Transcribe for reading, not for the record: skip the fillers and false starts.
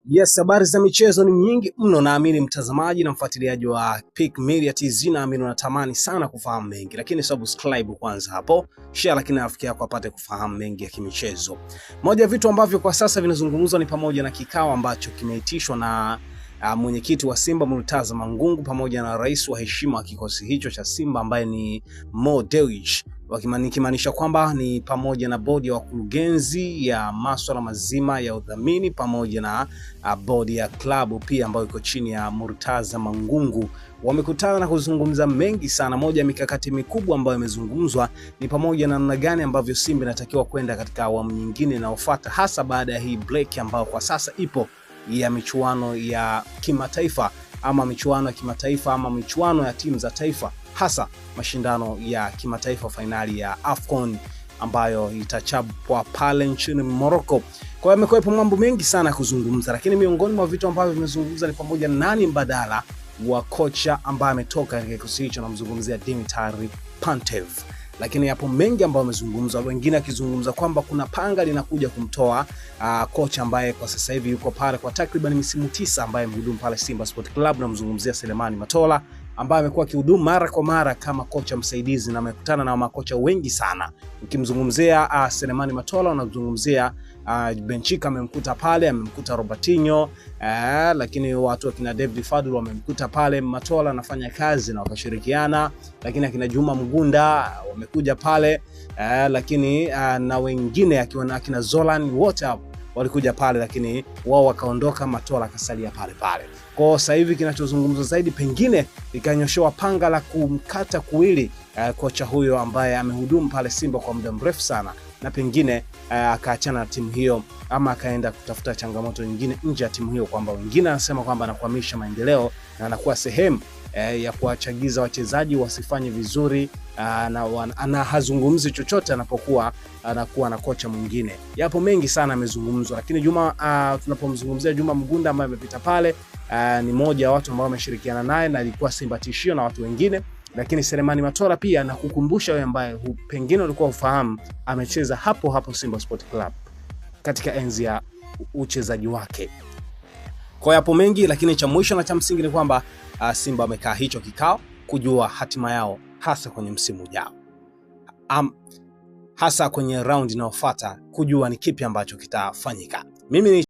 Yes, habari za michezo ni nyingi mno, naamini mtazamaji na mfuatiliaji wa Peak Media TZ, naamini unatamani sana kufahamu mengi, lakini subscribe kwanza hapo, share lakini rafiki yako apate kufahamu mengi ya kimichezo. Moja ya vitu ambavyo kwa sasa vinazungumzwa ni pamoja na kikao ambacho kimeitishwa na mwenyekiti wa Simba Murtaza Mangungu pamoja na rais wa heshima wa kikosi hicho cha Simba ambaye ni Mo Dewji, wakimaanisha kwamba ni pamoja na bodi ya wakurugenzi ya masuala mazima ya udhamini pamoja na bodi ya klabu pia ambayo iko chini ya Murtaza Mangungu. Wamekutana na kuzungumza mengi sana. Moja ya mikakati mikubwa ambayo imezungumzwa ni pamoja na namna gani ambavyo Simba inatakiwa kwenda katika awamu nyingine inayofuata, hasa baada ya hii break ambayo kwa sasa ipo ya michuano ya kimataifa ama michuano ya kimataifa ama michuano ya timu za taifa, hasa mashindano ya kimataifa finali ya AFCON ambayo itachapwa pale nchini Morocco. Kwa hiyo yamekuwepo mambo mengi sana kuzungumza, lakini miongoni mwa vitu ambavyo vimezungumza ni pamoja na nani mbadala wa kocha ambaye ametoka katika kikosi hicho, namzungumzia Dimitar Pantev. Lakini hapo mengi ambayo wamezungumza, wengine akizungumza kwamba kuna panga linakuja kumtoa kocha ambaye kwa sasa hivi yuko pale kwa takriban misimu 9 ambaye mhudumu pale Simba Sport Club, namzungumzia Selemani Matola ambaye amekuwa akihudumu mara kwa mara kama kocha msaidizi na amekutana na makocha wengi sana. Ukimzungumzia Selemani Matola unazungumzia Benchika amemkuta pale, amemkuta Robertinho, lakini watu wakina David Fadul wamemkuta pale Matola anafanya kazi na wakashirikiana, lakini akina Juma Mgunda wamekuja pale, lakini na wengine akina Zolan wote walikuja pale, lakini wao wakaondoka, Matola akasalia pale pale. Kwa sasa hivi kinachozungumzwa zaidi pengine ikanyoshewa panga la kumkata kuwili kocha huyo ambaye amehudumu pale Simba kwa muda mrefu sana, na pengine akaachana na timu hiyo ama akaenda kutafuta changamoto nyingine nje ya timu hiyo, kwamba wengine anasema kwamba anakwamisha maendeleo na anakuwa sehemu ya kuwachagiza wachezaji wasifanye vizuri, na hazungumzi chochote anapokuwa anakuwa na kocha mwingine. Yapo mengi sana amezungumzwa, lakini tunapomzungumzia Juma Mgunda ambaye amepita pale, ni moja wa watu ambao wameshirikiana naye na alikuwa Simba tishio na watu wengine. Lakini Selemani Matola pia na kukumbusha wewe ambaye pengine ulikuwa ufahamu, amecheza hapo hapo Simba Sport Club katika enzi ya uchezaji wake. Kwa yapo mengi, lakini cha mwisho na cha msingi ni kwamba Simba amekaa hicho kikao kujua hatima yao hasa kwenye msimu ujao, hasa kwenye round inayofuata, kujua ni kipi ambacho kitafanyika. Mimi